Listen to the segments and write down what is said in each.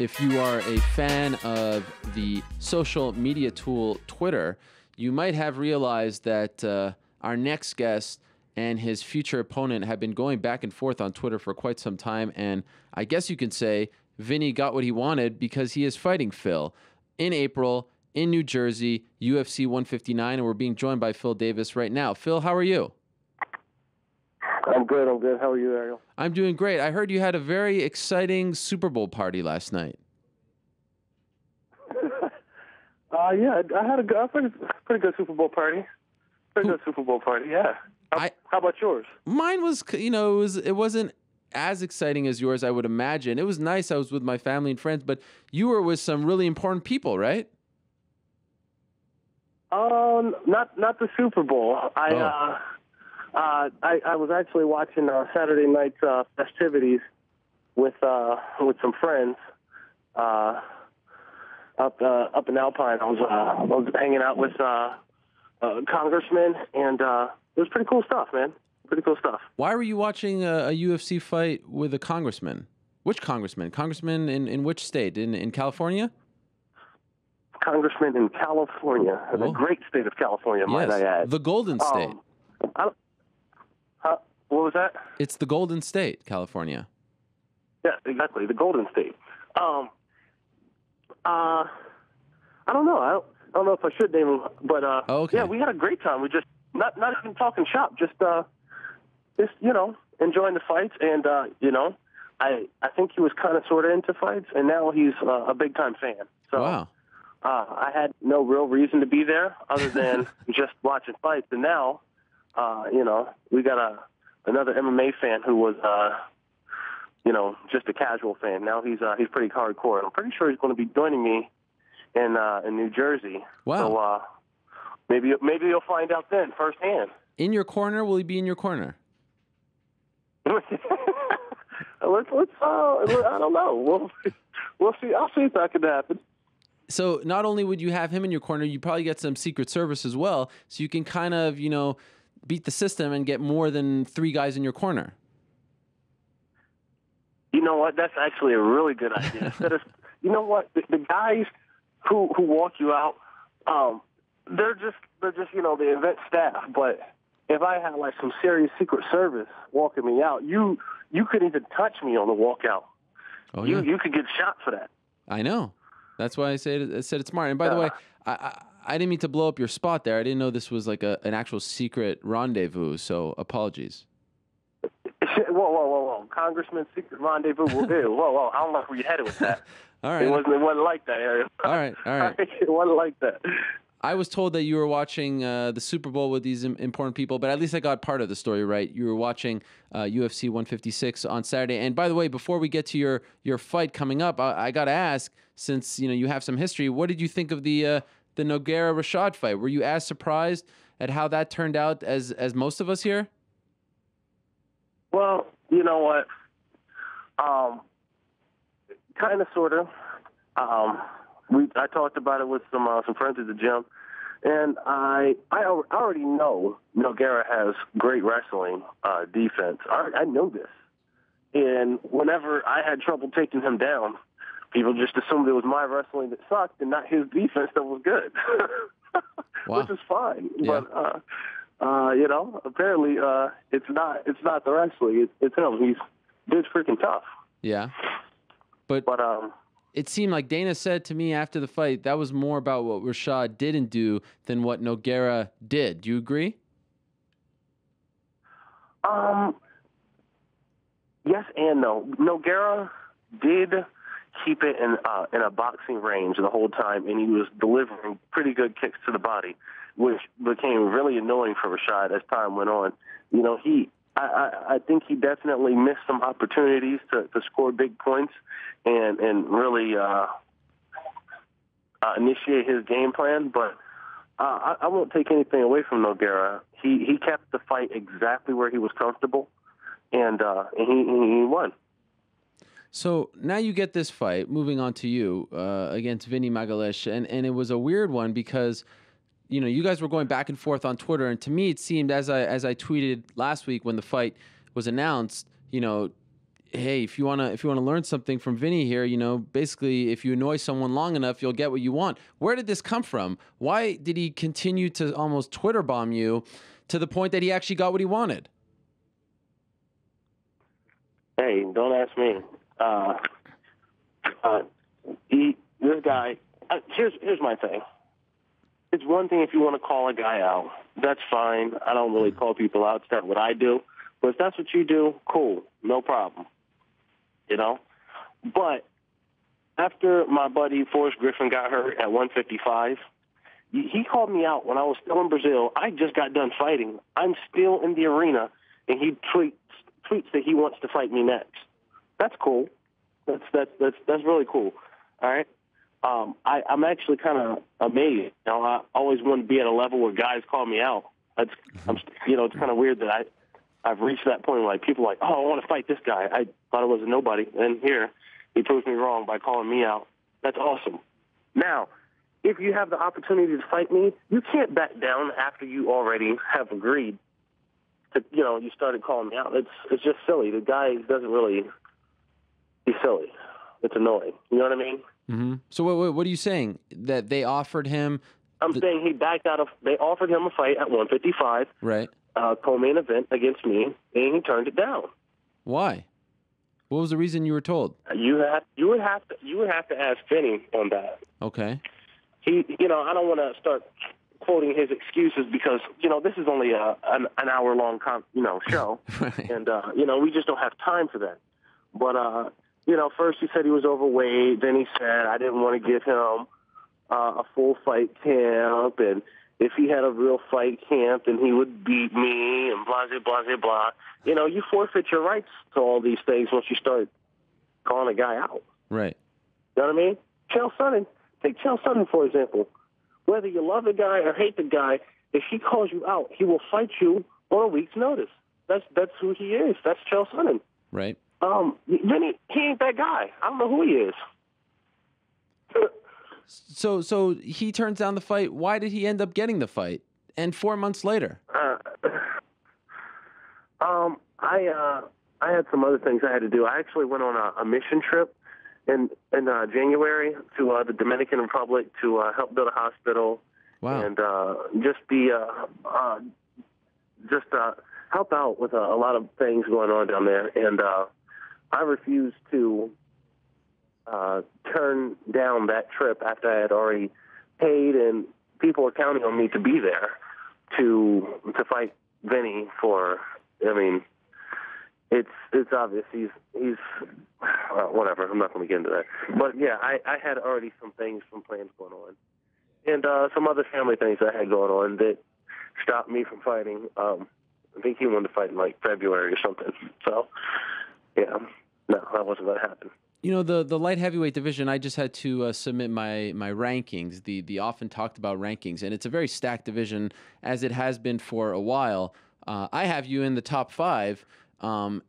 If you are a fan of the social media tool Twitter, you might have realized that our next guest and his future opponent have been going back and forth on Twitter for quite some time. And I guess you could say Vinny got what he wanted because he is fighting Phil in April in New Jersey, UFC 159. And we're being joined by Phil Davis right now. Phil, how are you? I'm good. How are you, Ariel? I'm doing great. I heard you had a very exciting Super Bowl party last night. Yeah, I had a pretty good Super Bowl party. Yeah. How about yours? Mine was, it wasn't as exciting as yours, I would imagine. It was nice. I was with my family and friends, but you were with some really important people, right? Not the Super Bowl. I was actually watching Saturday night's festivities with some friends up in Alpine. I was hanging out with congressmen, and it was pretty cool stuff, man. Pretty cool stuff. Why were you watching a UFC fight with a congressman? Which congressman? Congressman in which state? In California? Congressman in California. The great state of California, might I add. The Golden State. What was that? It's the Golden State, California. Yeah, exactly. The Golden State. I don't know. I don't know if I should name him, but okay. Yeah, we had a great time. We just not even talking shop, just enjoying the fights, and I think he was kind of sort of into fights, and now he's a big time fan. So wow. I had no real reason to be there other than just watching fights, and now we got another MMA fan who was just a casual fan. Now he's pretty hardcore, and I'm pretty sure he's going to be joining me in New Jersey. Wow. So maybe you'll find out then firsthand. In your corner? Will he be in your corner? Let's I don't know. We'll see. I'll see if that could happen. So not only would you have him in your corner, you probably get some Secret Service as well, so you can kind of, beat the system and get more than 3 guys in your corner. You know what? That's actually a really good idea. Instead of, the guys who walk you out, they're just the event staff. But if I had like some serious Secret Service walking me out, you couldn't even touch me on the walkout. Oh, yeah. You could get shot for that. I know. That's why I said it's smart. And by the way, I didn't mean to blow up your spot there. I didn't know this was like an actual secret rendezvous. So apologies. Whoa. Congressman's secret rendezvous will do. Whoa. I don't know where you headed with that. All right. It wasn't like that, Ariel. All right. It wasn't like that. I was told that you were watching the Super Bowl with these important people, but at least I got part of the story right. You were watching UFC 156 on Saturday. And by the way, before we get to your fight coming up, I got to ask, since you have some history, what did you think of the Nogueira-Rashad fight? Were you as surprised at how that turned out as most of us here? Well, you know what? Kind of, sort of. I talked about it with some friends at the gym, and I already know Nogueira has great wrestling defense. I know this, and whenever I had trouble taking him down, people just assumed it was my wrestling that sucked and not his defense that was good, wow. Which is fine. Yeah. But apparently it's not the wrestling. It's him. He's freaking tough. Yeah, but it seemed like Dana said to me after the fight that was more about what Rashad didn't do than what Nogueira did. Do you agree? Yes and no. Nogueira did keep it in a boxing range the whole time, and he was delivering pretty good kicks to the body, which became really annoying for Rashad as time went on. I think he definitely missed some opportunities to score big points and really initiate his game plan. But I won't take anything away from Nogueira. He kept the fight exactly where he was comfortable, and he won. So now you get this fight, moving on to you, against Vinny Magalhaes, and it was a weird one because you guys were going back and forth on Twitter, and to me it seemed, as I tweeted last week when the fight was announced, hey, if you wanna learn something from Vinny here, basically, if you annoy someone long enough, you'll get what you want. Where did this come from? Why did he continue to almost Twitter bomb you to the point that he actually got what he wanted? Hey, don't ask me. This guy. Here's my thing. It's one thing if you want to call a guy out. That's fine. I don't really call people out. It's not what I do. But if that's what you do, cool, no problem. But after my buddy Forrest Griffin got hurt at 155, he called me out when I was still in Brazil. I just got done fighting. I'm still in the arena, and he tweets that he wants to fight me next. That's cool. That's really cool. All right. I'm actually kind of amazed. I always want to be at a level where guys call me out. It's kind of weird that I've reached that point where people are like, oh, I want to fight this guy. I thought I was a nobody, and here he proves me wrong by calling me out. That's awesome. Now, if you have the opportunity to fight me, you can't back down after you already have agreed to, you started calling me out. It's just silly. The guy doesn't really, he's silly. It's annoying. You know what I mean? Mm-hmm. So what are you saying? That they offered him? I'm saying he backed out of, they offered him a fight at 155. Right. Co-main event against me, and he turned it down. Why? What was the reason you were told? You would have to ask Vinny on that. Okay. He, I don't want to start quoting his excuses because this is only an hour long show, Right. and we just don't have time for that. But first he said he was overweight. Then he said I didn't want to give him a full fight camp, and if he had a real fight camp, then he would beat me, and blah, blah, blah, blah. You forfeit your rights to all these things once you start calling a guy out. Right. You know what I mean? Take Chael Sonnen, for example. Whether you love the guy or hate the guy, if he calls you out, he will fight you on a week's notice. That's who he is. That's Chael Sonnen. Right. Vinny, he ain't that guy. I don't know who he is. So he turns down the fight. Why did he end up getting the fight? And 4 months later? I had some other things I had to do. I actually went on a mission trip in January to the Dominican Republic to help build a hospital. Wow. And just help out with a lot of things going on down there. And I refused to turn down that trip after I had already paid, and people were counting on me to be there to fight Vinny for. I mean, it's obvious he's whatever. I'm not going to get into that. But yeah, I had already some plans going on, and some other family things I had going on that stopped me from fighting. I think he wanted to fight in like February or something. So yeah, no, that wasn't going to happen. The light heavyweight division, I just had to submit my rankings, the often talked about rankings, and it's a very stacked division, as it has been for a while. I have you in the top 5.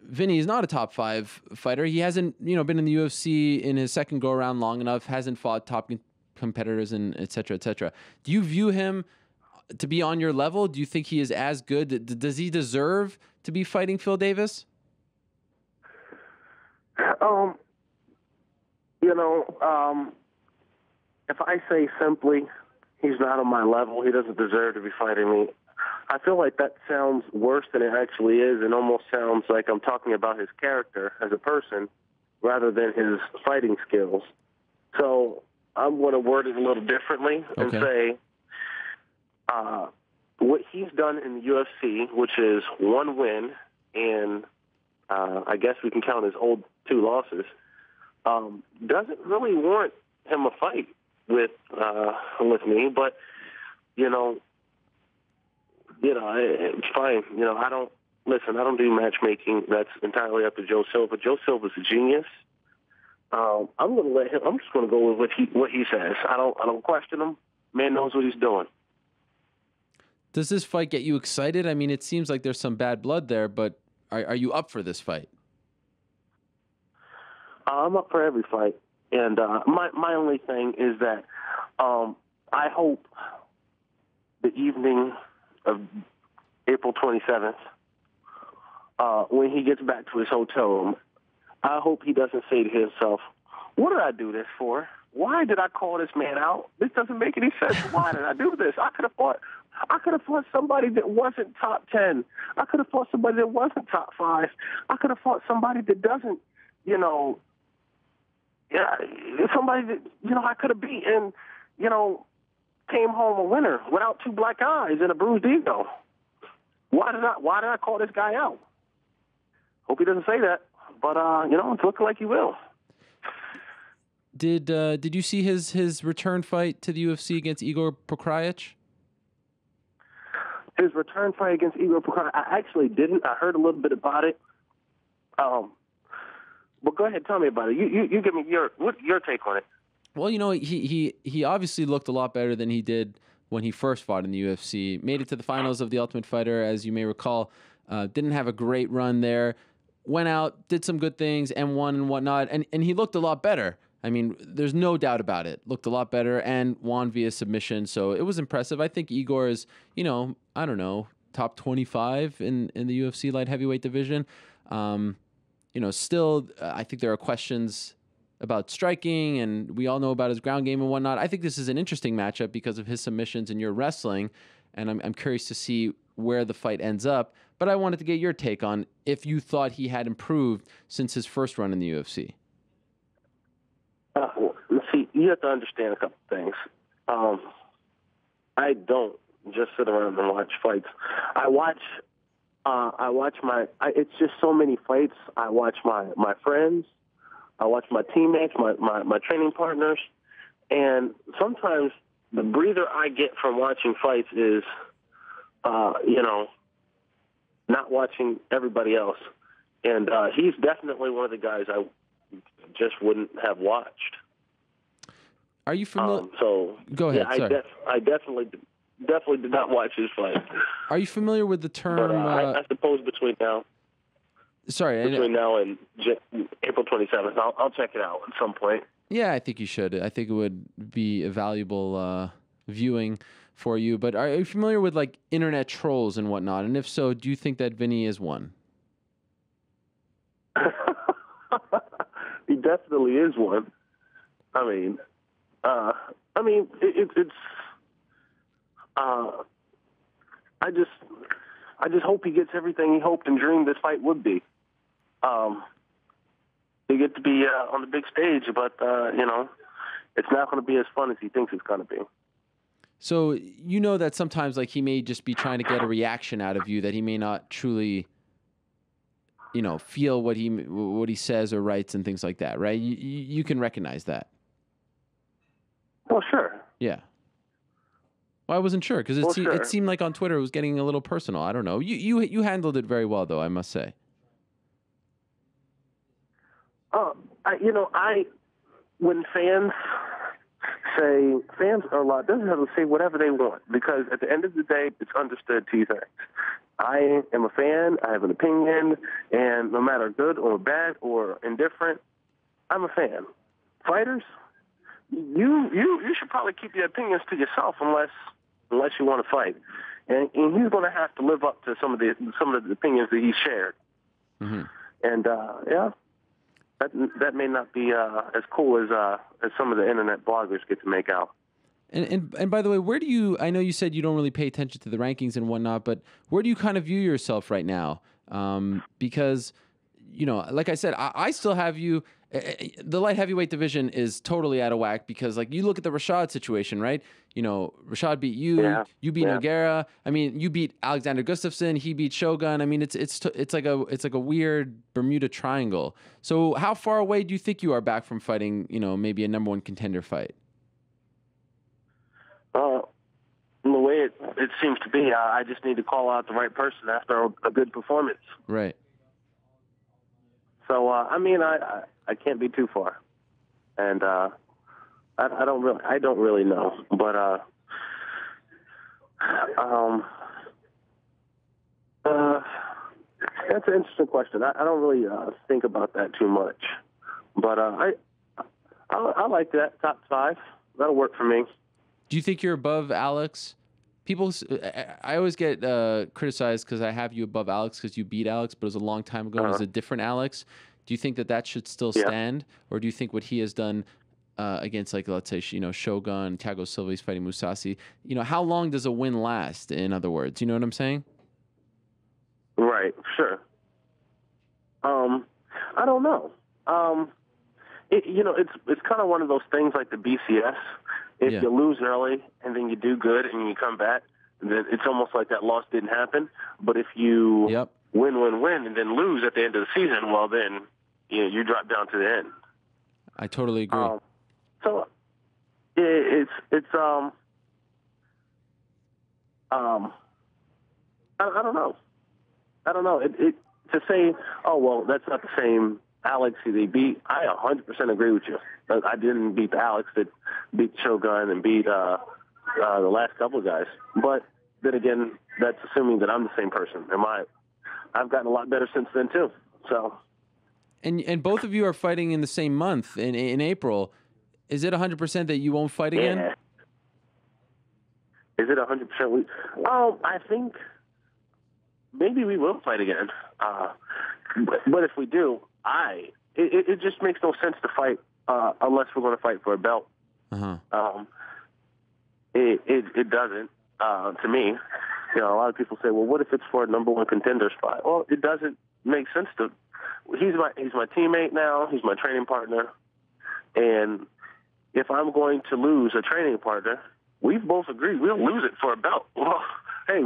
Vinny is not a top 5 fighter. He hasn't, been in the UFC in his second go-around long enough, hasn't fought top competitors, and et cetera, et cetera. Do you view him to be on your level? Do you think he is as good? Does he deserve to be fighting Phil Davis? If I say simply he's not on my level, he doesn't deserve to be fighting me, I feel like that sounds worse than it actually is, and almost sounds like I'm talking about his character as a person rather than his fighting skills. So I'm going to word it a little differently and say what he's done in the UFC, which is 1 win, and I guess we can count his old 2 losses, doesn't really warrant him a fight with me. But it's fine. I don't do matchmaking. That's entirely up to Joe Silva. Joe Silva's a genius. I'm going to let him. I'm just going to go with what he says. I don't question him. Man knows what he's doing. Does this fight get you excited? I mean, it seems like there's some bad blood there, but are you up for this fight? I'm up for every fight, and my only thing is that I hope the evening of April 27th, when he gets back to his hotel room, I hope he doesn't say to himself, what did I do this for? Why did I call this man out? This doesn't make any sense. Why did I do this? I could have fought somebody that wasn't top 10. I could have fought somebody that wasn't top 5. I could have fought somebody that doesn't, somebody that, I could have beat and, came home a winner without 2 black eyes and a bruised ego. Why did I call this guy out? Hope he doesn't say that, but it's looking like he will. Did you see his return fight to the UFC against Igor Pokrajic? His return fight against Igor Pokrajic, I actually didn't. I heard a little bit about it. But go ahead, tell me about it. You give me your take on it. Well, he obviously looked a lot better than he did when he first fought in the UFC. Made it to the finals of the Ultimate Fighter, as you may recall. Didn't have a great run there. Went out, did some good things, and won and whatnot. And he looked a lot better. I mean, there's no doubt about it. Looked a lot better and won via submission. So it was impressive. I think Igor is, I don't know, top 25 in the UFC light heavyweight division. Still, I think there are questions about striking, and we all know about his ground game and whatnot. I think this is an interesting matchup because of his submissions and your wrestling, and I'm curious to see where the fight ends up. But I wanted to get your take on if you thought he had improved since his first run in the UFC. See, you have to understand a couple things. I don't just sit around and watch fights. It's just so many fights. I watch my friends. I watch my teammates, my training partners. And sometimes the breather I get from watching fights is, not watching everybody else. And he's definitely one of the guys I just wouldn't have watched. Are you familiar? Go ahead. Yeah, I definitely did not watch his fight. Are you familiar with the term? I suppose between now and April 27th, I'll check it out at some point. Yeah, I think you should. I think it would be a valuable viewing for you. But are you familiar with like internet trolls and whatnot? And if so, do you think that Vinny is one? He definitely is one. It's. I just hope he gets everything he hoped and dreamed this fight would be. He get to be on the big stage, but it's not going to be as fun as he thinks it's going to be. So that sometimes like he may just be trying to get a reaction out of you that he may not truly, feel what he says or writes and things like that, right? You can recognize that. Well, sure. Yeah. Well, I wasn't sure because it seemed like on Twitter it was getting a little personal. I don't know. You handled it very well, though, I must say. When fans are allowed, doesn't have to say whatever they want because at the end of the day, it's understood 2 things. I am a fan. I have an opinion, and no matter good or bad or indifferent, I'm a fan. Fighters, you should probably keep your opinions to yourself unless you want to fight, and he's going to have to live up to some of the opinions that he shared. Mm-hmm. And that may not be as cool as some of the internet bloggers get to make out. And by the way, where do you? I know you said you don't really pay attention to the rankings and whatnot, but where do you kind of view yourself right now? Because like I said, I still have you. The light heavyweight division is totally out of whack because, like, you look at the Rashad situation, right? Rashad beat you. Yeah. You beat Nogueira. I mean, you beat Alexander Gustafsson. He beat Shogun. I mean, it's like a weird Bermuda Triangle. So, how far away do you think you are back from fighting? Maybe a number 1 contender fight. The way it seems to be, I just need to call out the right person after a good performance. Right. So, I can't be too far, and I don't really know, but that's an interesting question. I don't really think about that too much, but I like that top 5. That'll work for me. Do you think you're above Alex? I always get criticized because I have you above Alex because you beat Alex, but it was a long time ago. And it was a different Alex. Do you think that should still stand, or do you think what he has done against, like, let's say, Shogun, Thiago Silva, he's fighting Musasi? How long does a win last? In other words, you know what I'm saying? Right. Sure. I don't know. It's kind of one of those things like the BCS. If you lose early and then you do good and you come back, then it's almost like that loss didn't happen. But if you win, and then lose at the end of the season, well, then you drop down to the end. I totally agree. So it's I don't know. I don't know. To say, oh, well, that's not the same Alex who they beat, I 100% agree with you. I didn't beat the Alex that beat Shogun and beat the last couple of guys. But then again, that's assuming that I'm the same person. I've gotten a lot better since then, too. So. And both of you are fighting in the same month, in April. Is it 100% that you won't fight again? Yeah. Is it 100%? I think maybe we will fight again. But if we do, it just makes no sense to fight unless we're going to fight for a belt. It doesn't to me. A lot of people say, well, what if it's for a number one contender spot? Well, it doesn't make sense to. He's my teammate now. He's my training partner, and if I'm going to lose a training partner, we've both agreed we'll lose it for a belt. Well, hey,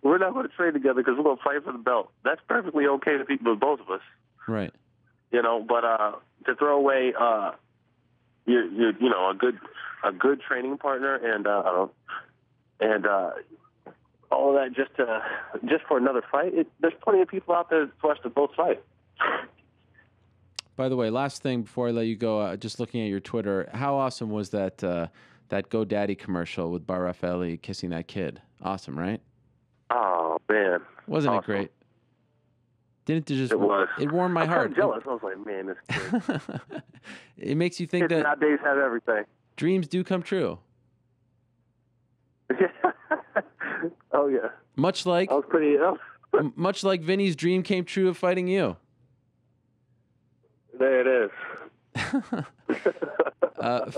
we're not going to train together because we're going to fight for the belt. That's perfectly okay with both of us. Right. But to throw away a good training partner and all that just for another fight, there's plenty of people out there for us to both fight. By the way, last thing before I let you go, just looking at your Twitter, how awesome was that GoDaddy commercial with Bar Raffaele kissing that kid? Awesome, right? Oh, man. Wasn't awesome. It great? Didn't it just? It was. It warmed my heart. I'm jealous. I was like, man, this kid. It makes you think kids that nowadays have everything. Dreams do come true. Oh, yeah. Much like I was pretty much like Vinny's dream came true of fighting you. There it is.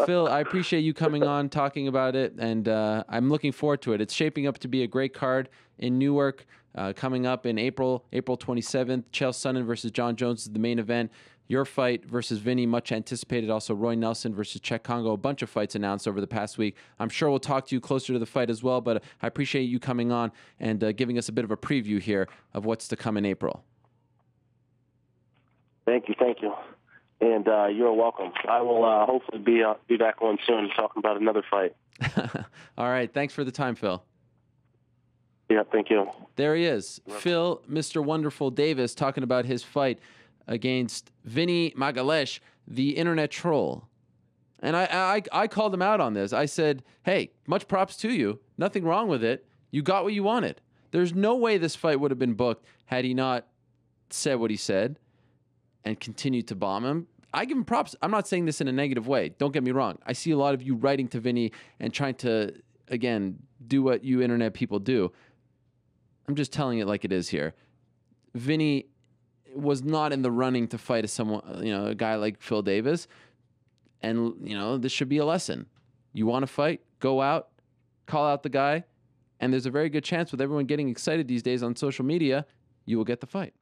Phil, I appreciate you coming on, talking about it, and I'm looking forward to it. It's shaping up to be a great card in Newark, coming up in April 27th. Chael Sonnen versus John Jones is the main event. Your fight versus Vinny, much anticipated. Also, Roy Nelson versus Czech Congo. A bunch of fights announced over the past week. I'm sure we'll talk to you closer to the fight as well, but I appreciate you coming on and giving us a bit of a preview here of what's to come in April. Thank you. And you're welcome. I will hopefully be back on soon talking about another fight. All right. Thanks for the time, Phil. Yeah, thank you. There he is. Phil, Mr. Wonderful Davis, talking about his fight against Vinny Magalhaes, the internet troll. And I called him out on this. I said, hey, much props to you. Nothing wrong with it. You got what you wanted. There's no way this fight would have been booked had he not said what he said and continued to bomb him. I give him props. I'm not saying this in a negative way. Don't get me wrong. I see a lot of you writing to Vinny and trying to, again, do what you internet people do. I'm just telling it like it is here. Vinny was not in the running to fight a guy like Phil Davis. And, this should be a lesson. You want to fight? Go out, call out the guy, and there's a very good chance with everyone getting excited these days on social media, you will get the fight.